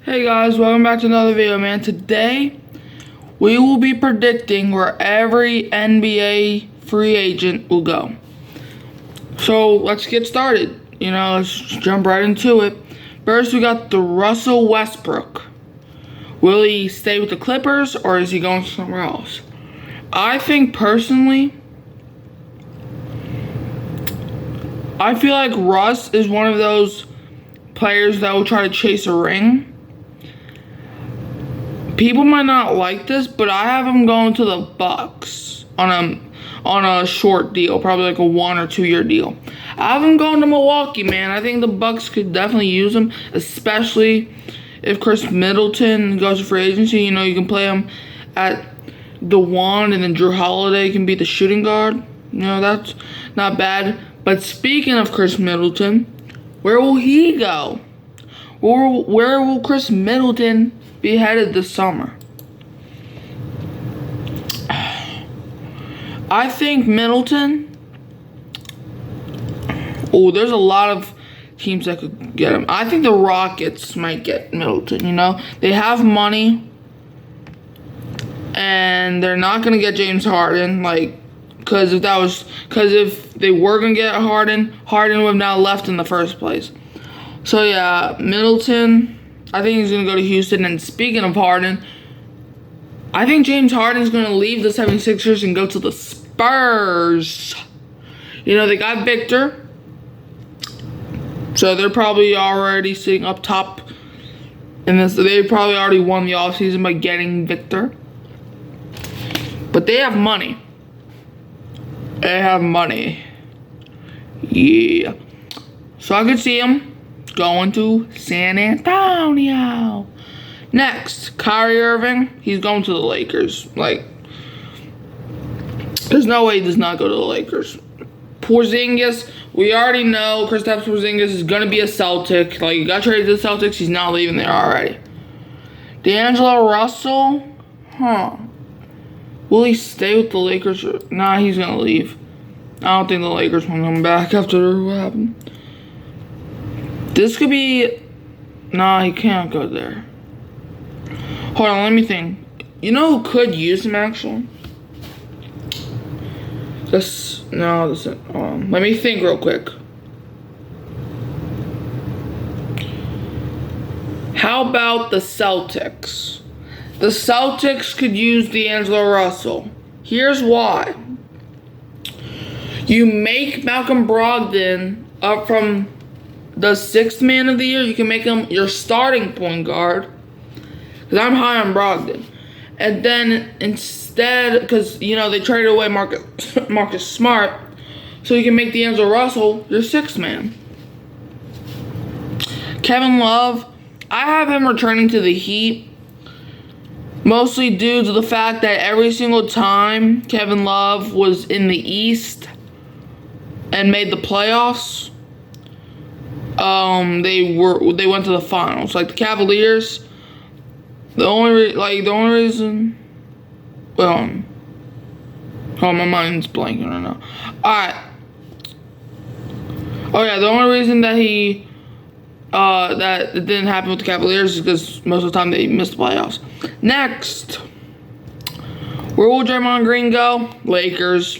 Hey guys, welcome back to another video, man. Today, we will be predicting where every NBA free agent will go. So, let's get started. Let's jump right into it. First, we got the Russell Westbrook. Will he stay with the Clippers, or is he going somewhere else? I think, personally, I feel like Russ is one of those players that will try to chase a ring. People might not like this, but I have him going to the Bucks on a short deal, probably like a 1 or 2 year deal. I have him going to Milwaukee, man. I think the Bucks could definitely use him, especially if Chris Middleton goes to free agency. You can play him at the 1, and then Drew Holiday can be the shooting guard. That's not bad. But speaking of Chris Middleton, where will he go? Where will Chris Middleton be headed this summer? I think Middleton. There's a lot of teams that could get him. I think the Rockets might get Middleton. They have money, and they're not gonna get James Harden. Because if they were gonna get Harden would have now left in the first place. So yeah, Middleton. I think he's going to go to Houston. And speaking of Harden, I think James Harden's going to leave the 76ers and go to the Spurs. They got Victor. So they're probably already sitting up top in this. They probably already won the offseason by getting Victor. But they have money. Yeah. So I could see him going to San Antonio. Next, Kyrie Irving. He's going to the Lakers. There's no way he does not go to the Lakers. Porzingis, we already know Kristaps Porzingis is going to be a Celtic. He got traded to the Celtics. He's not leaving there already. D'Angelo Russell. Will he stay with the Lakers? Nah, he's going to leave. I don't think the Lakers want him back after what happened. This could be... Nah, he can't go there. Hold on, let me think. Who could use him, actually? Let me think real quick. How about the Celtics? The Celtics could use D'Angelo Russell. Here's why. You make Malcolm Brogdon up from the 6th man of the year. You can make him your starting point guard. Because I'm high on Brogdon. And then instead, because, they traded away Marcus Smart. So you can make D'Angelo Russell your 6th man. Kevin Love. I have him returning to the Heat. Mostly due to the fact that every single time Kevin Love was in the East and made the playoffs, they went to the finals. The Cavaliers, the only reason, my mind's blanking right now. Alright. Oh yeah, the only reason that that it didn't happen with the Cavaliers is because most of the time they missed the playoffs. Next, where will Draymond Green go? Lakers.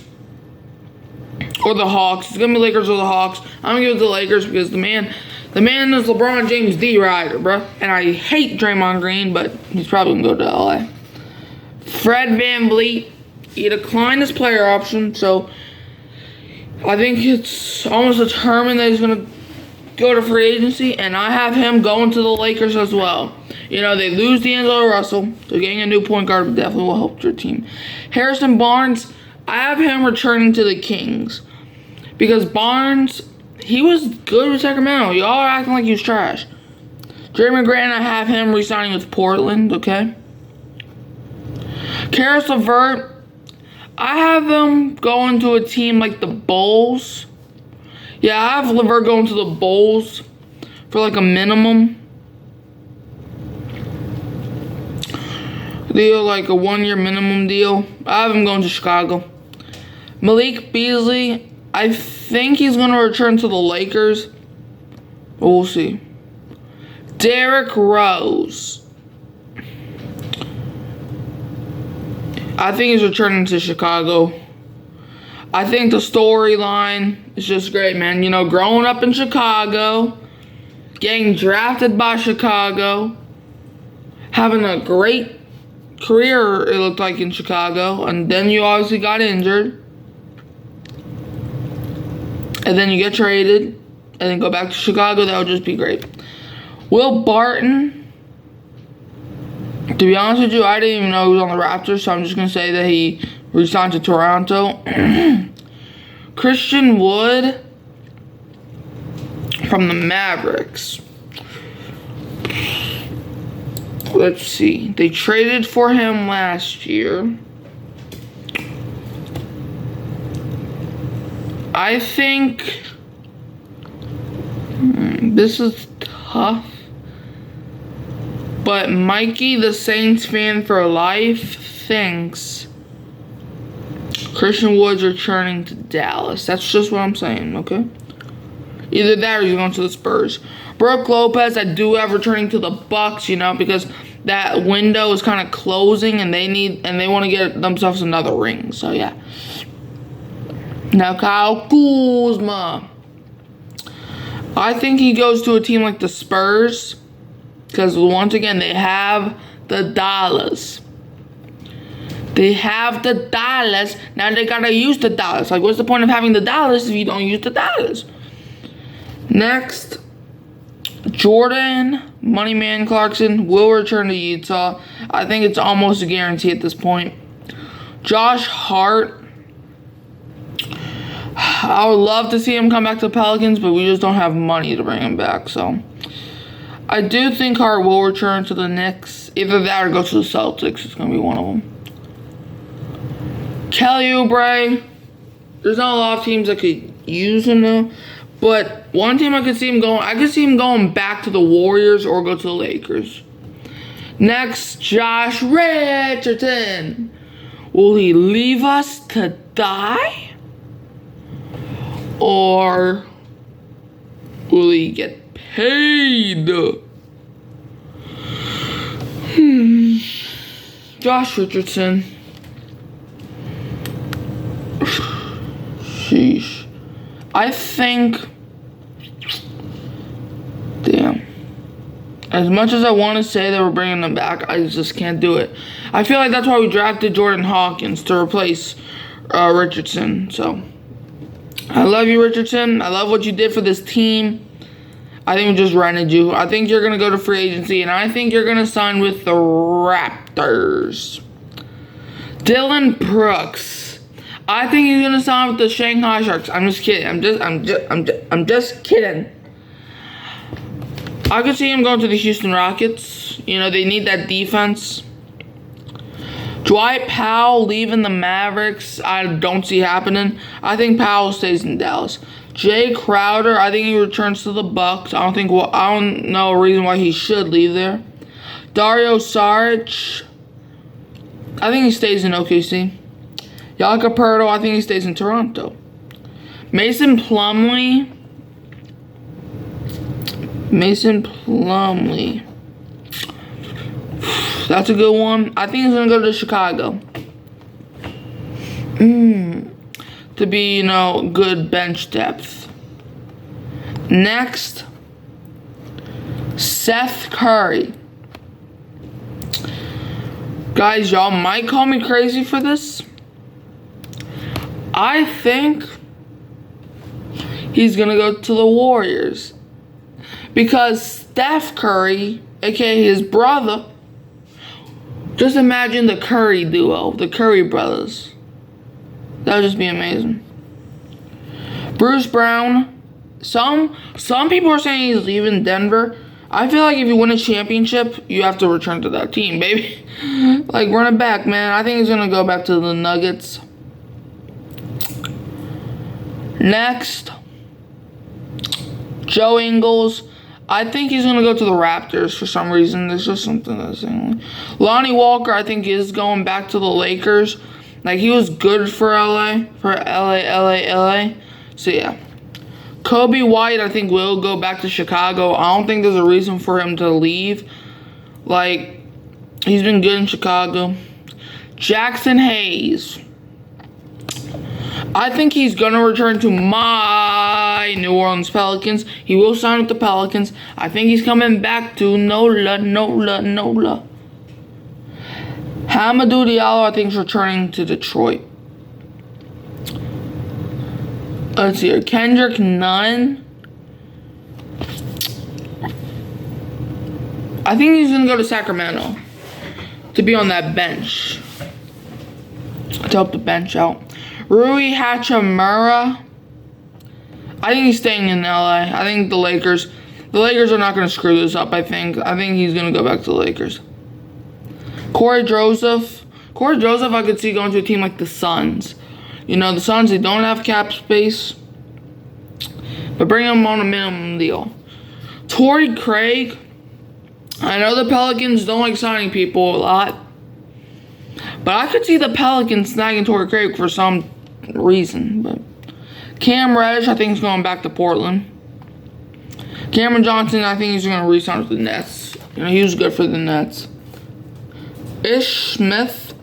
Or the Hawks. It's gonna be Lakers or the Hawks. I'm gonna give it to the Lakers because the man is LeBron James D. Ryder, bro. And I hate Draymond Green, but he's probably gonna go to LA. Fred VanVleet, he declined his player option, so I think it's almost determined that he's gonna go to free agency, and I have him going to the Lakers as well. They lose D'Angelo Russell, so getting a new point guard definitely will help your team. Harrison Barnes, I have him returning to the Kings. Because Barnes, he was good with Sacramento. Y'all are acting like he was trash. Jeremy Grant, I have him re-signing with Portland, okay? Karis LeVert, I have him going to a team like the Bulls. Yeah, I have LeVert going to the Bulls for a minimum deal, a 1 year minimum deal. I have him going to Chicago. Malik Beasley, I think he's going to return to the Lakers. We'll see. Derrick Rose. I think he's returning to Chicago. I think the storyline is just great, man. You know, growing up in Chicago, getting drafted by Chicago, having a great career, it looked like, in Chicago, and then you obviously got injured, and then you get traded, and then go back to Chicago. That would just be great. Will Barton, to be honest with you, I didn't even know he was on the Raptors, so I'm just going to say that he re-signed to Toronto. Christian Wood from the Mavericks. Let's see. They traded for him last year. I think this is tough. But Mikey, the Saints fan for life, thinks Christian Wood's returning to Dallas. That's just what I'm saying, okay? Either that or he's going to the Spurs. Brook Lopez, I do have returning to the Bucks, you know, because that window is kind of closing and they want to get themselves another ring. So yeah. Now Kyle Kuzma. I think he goes to a team like the Spurs because once again they have the dollars. They have the dollars. Now they gotta use the dollars. Like, what's the point of having the dollars if you don't use the dollars? Next, Jordan Moneyman Clarkson will return to Utah. I think it's almost a guarantee at this point. Josh Hart. I would love to see him come back to the Pelicans, but we just don't have money to bring him back. So I do think Hart will return to the Knicks. Either that or go to the Celtics. It's going to be one of them. Kelly Oubre. There's not a lot of teams that could use him though. But one team I could see him going back to the Warriors or go to the Lakers. Next, Josh Richardson. Will he leave us to die? Or will he get paid? Josh Richardson. Sheesh. I think, damn, as much as I want to say that we're bringing them back, I just can't do it. I feel like that's why we drafted Jordan Hawkins to replace Richardson. So I love you, Richardson. I love what you did for this team. I think we just rented you. I think you're going to go to free agency, and I think you're going to sign with the Raptors. Dylan Brooks. I think he's gonna sign with the Shanghai Sharks. I'm just kidding. I'm just kidding. I could see him going to the Houston Rockets. You know, they need that defense. Dwight Powell leaving the Mavericks. I don't see happening. I think Powell stays in Dallas. Jay Crowder. I think he returns to the Bucks. I don't know a reason why he should leave there. Dario Saric. I think he stays in OKC. Jakob Poeltl, I think he stays in Toronto. Mason Plumlee. That's a good one. I think he's going to go to Chicago. To be, you know, good bench depth. Next, Seth Curry. Guys, y'all might call me crazy for this. I think he's going to go to the Warriors. Because Steph Curry, aka his brother, just imagine the Curry duo, the Curry brothers. That would just be amazing. Bruce Brown. Some people are saying he's leaving Denver. I feel like if you win a championship, you have to return to that team, baby. Like, run it back, man. I think he's going to go back to the Nuggets. Next, Joe Ingles. I think he's going to go to the Raptors for some reason. There's just something that's saying. Lonnie Walker, I think, is going back to the Lakers. Like, he was good for LA. So, yeah. Kobe White, I think, will go back to Chicago. I don't think there's a reason for him to leave. Like, he's been good in Chicago. Jackson Hayes. I think he's going to return to my New Orleans Pelicans. He will sign with the Pelicans. I think he's coming back to NOLA. Hamidou Diallo, I think, is returning to Detroit. Let's see here. Kendrick Nunn. I think he's going to go to Sacramento to be on that bench. To help the bench out. Rui Hachimura. I think he's staying in LA. I think the Lakers are not going to screw this up, I think. I think he's going to go back to the Lakers. Corey Joseph, I could see going to a team like the Suns. You know, the Suns, they don't have cap space. But bring him on a minimum deal. Torrey Craig. I know the Pelicans don't like signing people a lot. But I could see the Pelicans snagging Torrey Craig for some reason. But Cam Reddish, I think, is going back to Portland. Cameron Johnson, I think he's going to re-sign with the Nets. You know, he was good for the Nets. Ish Smith.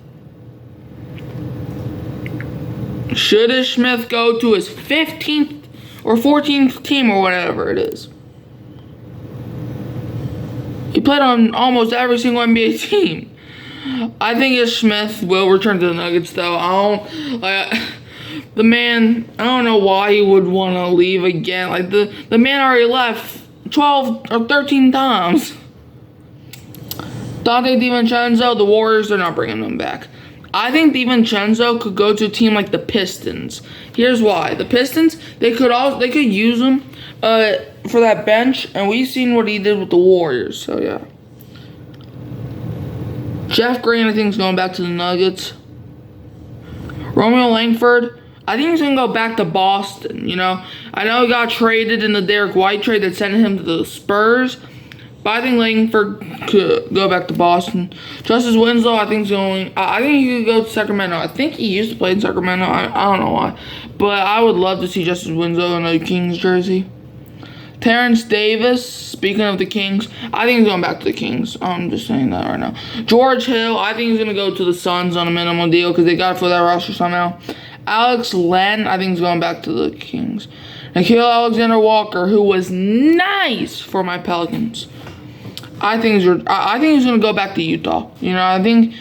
Should Ish Smith go to his 15th or 14th team or whatever it is? He played on almost every single NBA team. I think Ish Smith will return to the Nuggets, though. The man, I don't know why he would want to leave again. Like, the man already left 12 or 13 times. Dante DiVincenzo, the Warriors, they're not bringing him back. I think DiVincenzo could go to a team like the Pistons. Here's why. The Pistons, they could use him for that bench, and we've seen what he did with the Warriors, so yeah. Jeff Green, I think, is going back to the Nuggets. Romeo Langford, I think he's going to go back to Boston, you know. I know he got traded in the Derek White trade that sent him to the Spurs, but I think Langford could go back to Boston. Justice Winslow, I think, he could go to Sacramento. I think he used to play in Sacramento. I don't know why. But I would love to see Justice Winslow in a Kings jersey. Terrence Davis, speaking of the Kings, I think he's going back to the Kings. I'm just saying that right now. George Hill, I think he's going to go to the Suns on a minimum deal because they got to fill that roster somehow. Alex Len, I think he's going back to the Kings. Nickeil Alexander-Walker, who was nice for my Pelicans. I think he's going to go back to Utah. You know, I think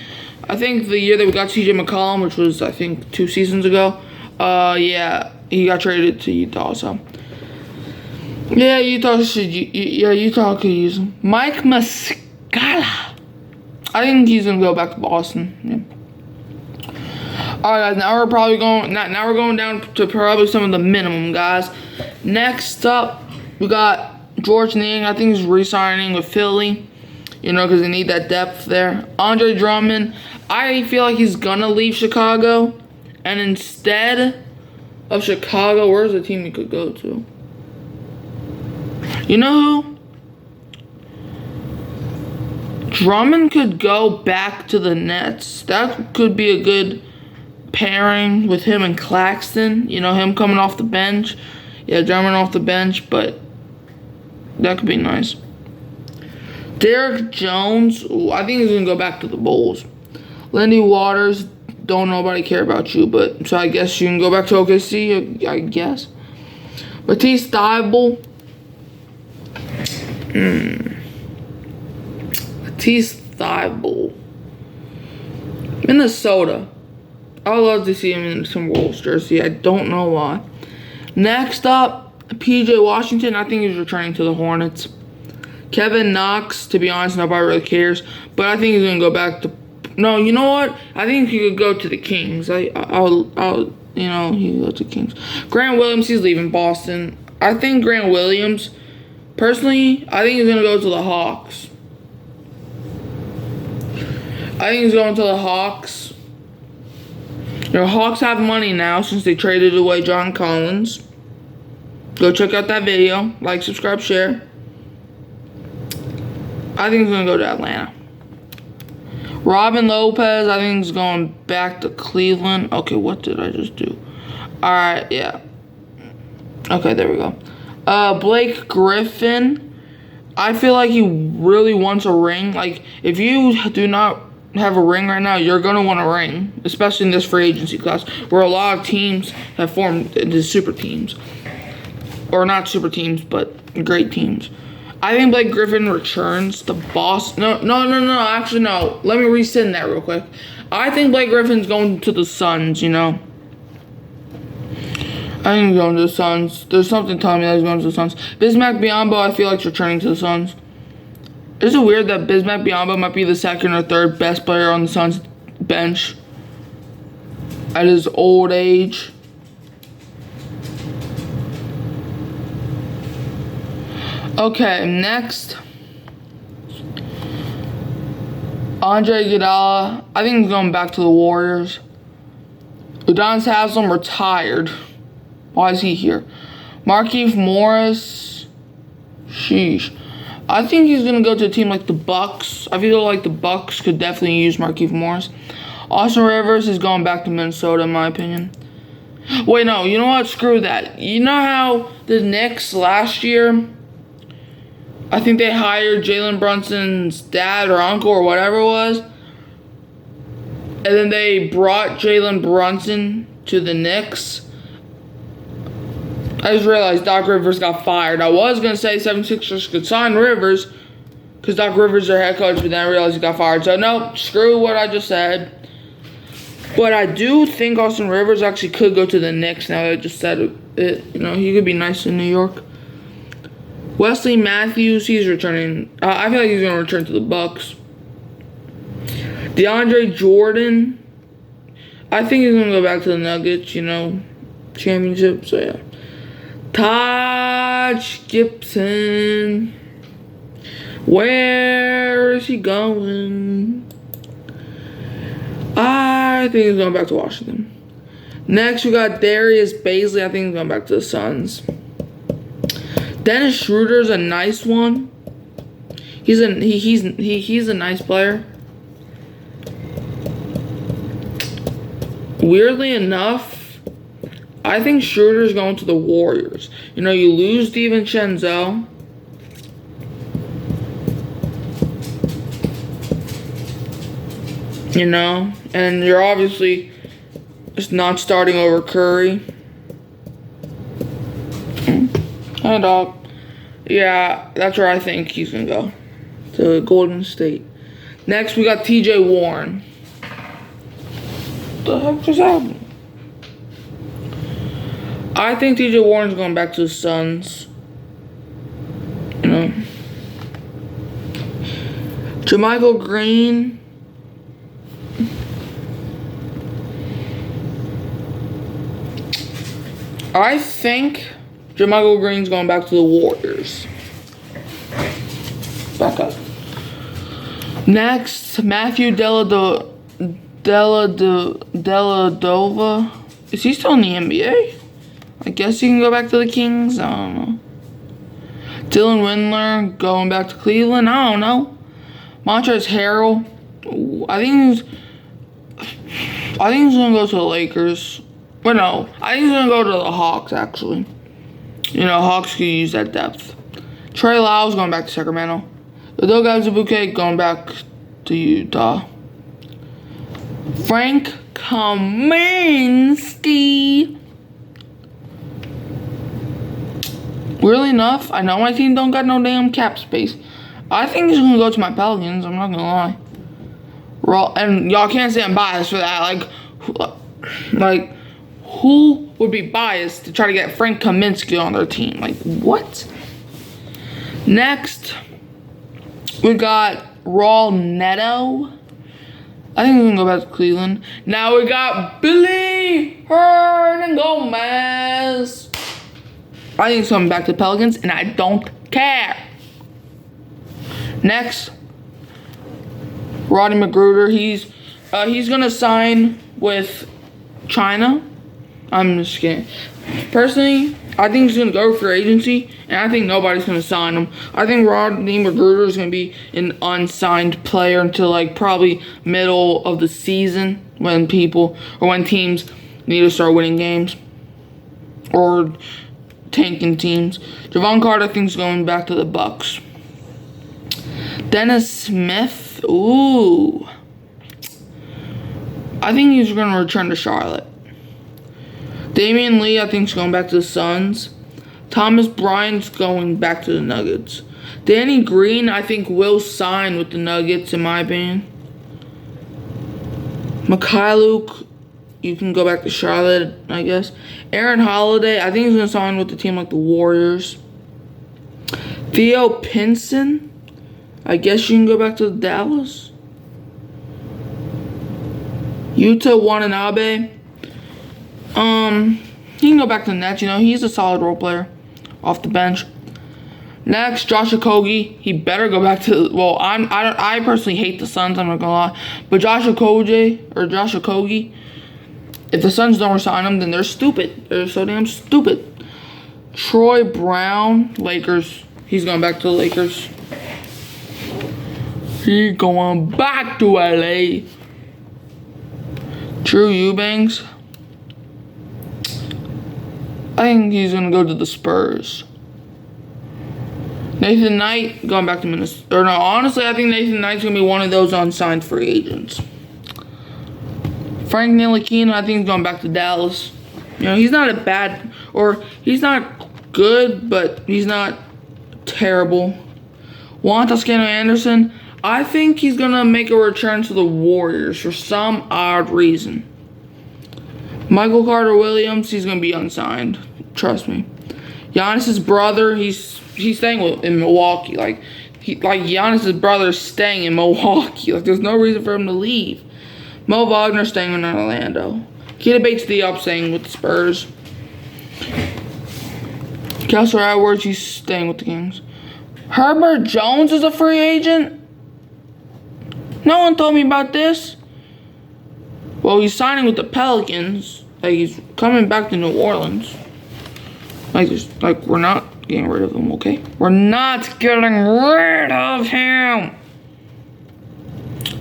the year that we got CJ McCollum, which was, I think, 2 seasons ago, yeah, he got traded to Utah, so. Yeah, Utah could use him. Mike Muscala. I think he's gonna go back to Boston. Yeah. Alright, guys, now we're going down to probably some of the minimum guys. Next up, we got George Niang. I think he's re-signing with Philly. You know, because they need that depth there. Andre Drummond. I feel like he's gonna leave Chicago. And instead of Chicago, where's the team he could go to? You know who? Drummond could go back to the Nets. That could be a good pairing with him and Claxton. You know, him coming off the bench. Yeah, Drummond off the bench, but that could be nice. Derek Jones. Ooh, I think he's going to go back to the Bulls. Lindy Waters. Don't nobody care about you, but so I guess you can go back to OKC, I guess. Matisse Thybulle. Matisse Thybulle. Minnesota. I would love to see him in some Wolves jersey. I don't know why. Next up, PJ Washington. I think he's returning to the Hornets. Kevin Knox. To be honest, nobody really cares. But I think he's gonna go back to. No, you know what? I think he could go to the Kings. I'll you know, he could go to the Kings. Grant Williams. He's leaving Boston. I think Grant Williams. Personally, I think he's going to go to the Hawks. I think he's going to the Hawks. You know, Hawks have money now since they traded away John Collins. Go check out that video. Like, subscribe, share. I think he's going to go to Atlanta. Robin Lopez, I think he's going back to Cleveland. Okay, what did I just do? Alright, yeah. Okay, there we go. Blake Griffin. I feel like he really wants a ring. Like, if you do not have a ring right now, you're going to want a ring. Especially in this free agency class, where a lot of teams have formed into super teams. Or not super teams, but great teams. I think Blake Griffin returns to Boston. No. Actually, no. Let me rescind that real quick. I think Blake Griffin's going to the Suns, you know. I think he's going to the Suns. There's something telling me that he's going to the Suns. Bismack Biyombo, I feel like, is returning to the Suns. Is it weird that Bismack Biyombo might be the second or third best player on the Suns bench at his old age? Okay, next. Andre Iguodala. I think he's going back to the Warriors. Udonis Haslem retired. Why is he here? Markieff Morris. Sheesh. I think he's going to go to a team like the Bucks. I feel like the Bucks could definitely use Markieff Morris. Austin Rivers is going back to Minnesota, in my opinion. Wait, no. You know what? Screw that. You know how the Knicks last year, I think they hired Jalen Brunson's dad or uncle or whatever it was. And then they brought Jalen Brunson to the Knicks. I just realized Doc Rivers got fired. I was going to say 76ers could sign Rivers because Doc Rivers is their head coach, but then I realized he got fired. So, no, screw what I just said. But I do think Austin Rivers actually could go to the Knicks now that I just said it. You know, he could be nice in New York. Wesley Matthews, he's returning. I feel like he's going to return to the Bucks. DeAndre Jordan, I think he's going to go back to the Nuggets, you know, championship. So, yeah. Taj Gibson, where is he going? I think he's going back to Washington. Next, we got Darius Baisley. I think he's going back to the Suns. Dennis Schroeder's a nice one. He's a nice player. Weirdly enough, I think Schroeder's going to the Warriors. You know, you lose DiVincenzo. You know, and you're obviously just not starting over Curry. Hi, dog. Yeah, that's where I think he's going to go. To Golden State. Next, we got TJ Warren. What the heck just happened? I think TJ Warren's going back to the Suns. You know. JaMychal Green. I think JaMychal Green's going back to the Warriors. Back up. Next, Matthew Dellavedova. Is he still in the NBA? I guess he can go back to the Kings. I don't know. Dylan Windler going back to Cleveland. I don't know. Montrezl Harrell. I think he's gonna go to the Lakers. But no, I think he's gonna go to the Hawks. Actually, you know, Hawks could use that depth. Trey Lyles going back to Sacramento. Adil Gazabuke going back to Utah. Frank Kaminsky. Weirdly enough, I know my team don't got no damn cap space. I think he's gonna go to my Pelicans. I'm not gonna lie. And y'all can't say I'm biased for that. Like, who would be biased to try to get Frank Kaminsky on their team? Like, what? Next, we got Raul Neto. I think we're gonna go back to Cleveland. Now we got Billy Hernangomez. I think he's coming back to the Pelicans, and I don't care. Next, Rodney McGruder. He's gonna sign with China. I'm just kidding. Personally, I think he's gonna go for agency, and I think nobody's gonna sign him. I think Rodney McGruder is gonna be an unsigned player until like probably middle of the season when teams need to start winning games, or tanking teams. Javon Carter, I think, is going back to the Bucks. Dennis Smith, ooh. I think he's going to return to Charlotte. Damian Lee, I think, is going back to the Suns. Thomas Bryant's going back to the Nuggets. Danny Green, I think, will sign with the Nuggets, in my opinion. Mikhailuk, you can go back to Charlotte, I guess. Aaron Holiday, I think he's going to sign with the team like the Warriors. Theo Pinson, I guess you can go back to Dallas. Yuta Watanabe, he can go back to the Nets. You know, he's a solid role player off the bench. Next, Josh Okogie. He better go back to. Well, I personally hate the Suns. I'm not gonna lie, but Josh Okogie. If the Suns don't resign him, then they're stupid. They're so damn stupid. Troy Brown, Lakers. He's going back to the Lakers. He's going back to LA. Drew Eubanks. I think he's going to go to the Spurs. Nathan Knight going back to Minnesota. Or no, honestly, I think Nathan Knight's going to be one of those unsigned free agents. Frank Ntilikina, I think he's going back to Dallas. You know, he's not a bad, or he's not good, but he's not terrible. Juan Toscano Anderson, I think he's going to make a return to the Warriors for some odd reason. Michael Carter-Williams, he's going to be unsigned. Trust me. Giannis's brother, he's staying in Milwaukee. Like Giannis's brother is staying in Milwaukee. Like, there's no reason for him to leave. Mo Wagner staying in Orlando. Keita Bates-Diop staying with the Spurs. Kessler Edwards, he's staying with the Kings. Herbert Jones is a free agent? No one told me about this. Well, he's signing with the Pelicans. Like, he's coming back to New Orleans. Like, we're not getting rid of him, okay? We're not getting rid of him.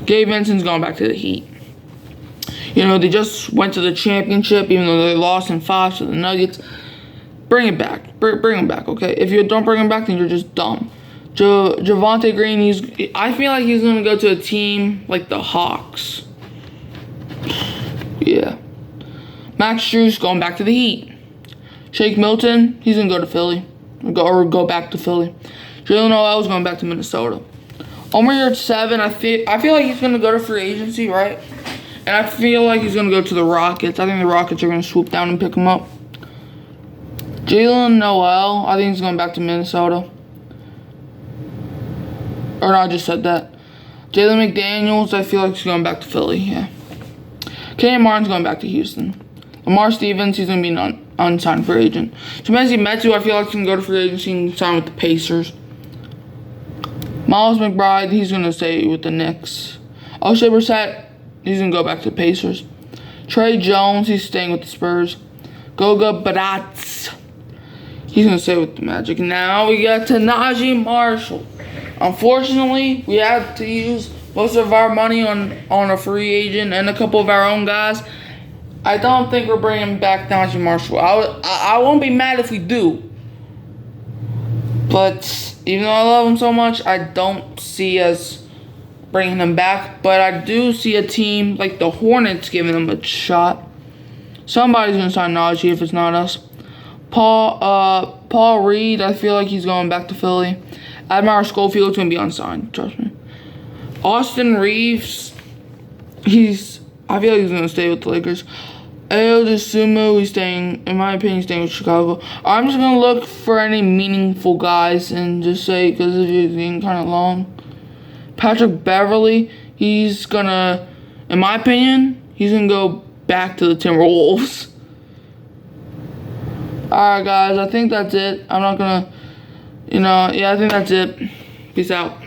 Gabe Vincent's going back to the Heat. You know, they just went to the championship, even though they lost in 5 to the Nuggets. Bring it back. Bring him back, okay? If you don't bring him back, then you're just dumb. Javonte Green, I feel like he's going to go to a team like the Hawks. Yeah. Max Strus going back to the Heat. Shake Milton, he's going to go to Philly. Or go back to Philly. Jalen Noel's going back to Minnesota. Omer Yurtseven, I feel like he's going to go to free agency, right? And I feel like he's going to go to the Rockets. I think the Rockets are going to swoop down and pick him up. Jalen Noel, I think he's going back to Minnesota. Or no, I just said that. Jalen McDaniels, I feel like he's going back to Philly, yeah. Kenyon Martin's going back to Houston. Lamar Stevens, he's going to be an unsigned free agent. Chimezie Metu, I feel like he's going to go to free agency and sign with the Pacers. Miles McBride, he's going to stay with the Knicks. O'Shea Brissett, he's going to go back to the Pacers. Trey Jones, he's staying with the Spurs. Goga Baratz, he's going to stay with the Magic. Now we got to Najee Marshall. Unfortunately, we had to use most of our money on a free agent and a couple of our own guys. I don't think we're bringing back Najee Marshall. I won't be mad if we do. But even though I love him so much, I don't see us bringing him back. But I do see a team like the Hornets giving him a shot. Somebody's going to sign Najee if it's not us. Paul Reed, I feel like he's going back to Philly. Admire Schofield's going to be unsigned, trust me. Austin Reeves, I feel like he's going to stay with the Lakers. Ayo Dosunmu, he's staying, in my opinion, staying with Chicago. I'm just going to look for any meaningful guys and just say, because it's getting kind of long. Patrick Beverly, he's going to, in my opinion, he's going to go back to the Timberwolves. Alright, guys, I think that's it. I'm not going to, I think that's it. Peace out.